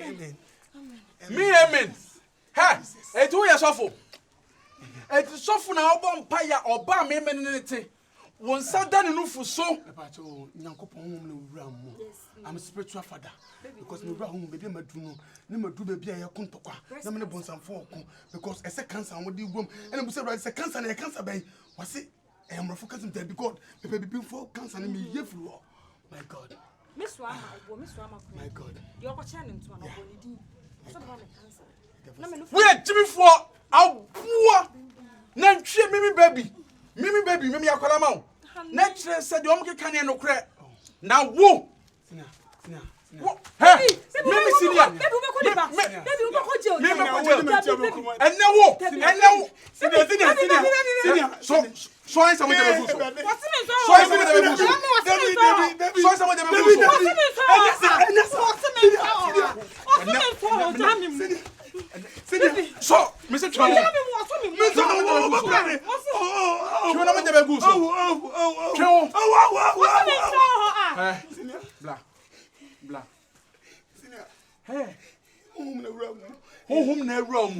Amen. Me amen. Ha, it will suffer. It is suffer now bomb paya or bar me menity. One Saturday no for so. I'm a spiritual father because my brother baby my do no do baby I couldn't talk. No me bon some folk because a cancer and what do you and we say it's a cancer and a cancer bay. Was it? I am focusing there because baby before cancer and me ye flew. My God. Miss Wama, Miss Wama. My God. You're chanting to an opportunity. We are Jimmy for our poor. Name Mimi baby. Mimi baby, Mimi Akalamau. Nature said you only can no crack. Now, whoa. Hey, Mimi Senior. And now, so I some of the so, Mr. Trump, blah. Hey, home near Rome.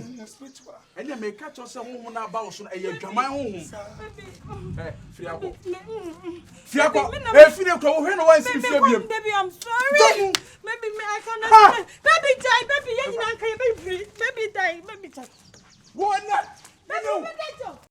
And you may catch yourself home about so a Jamai home. Hey, Fiaco. If you don't go, baby, I'm sorry. Maybe I cannot. Baby, die, baby, baby, die, baby, die. What? Baby,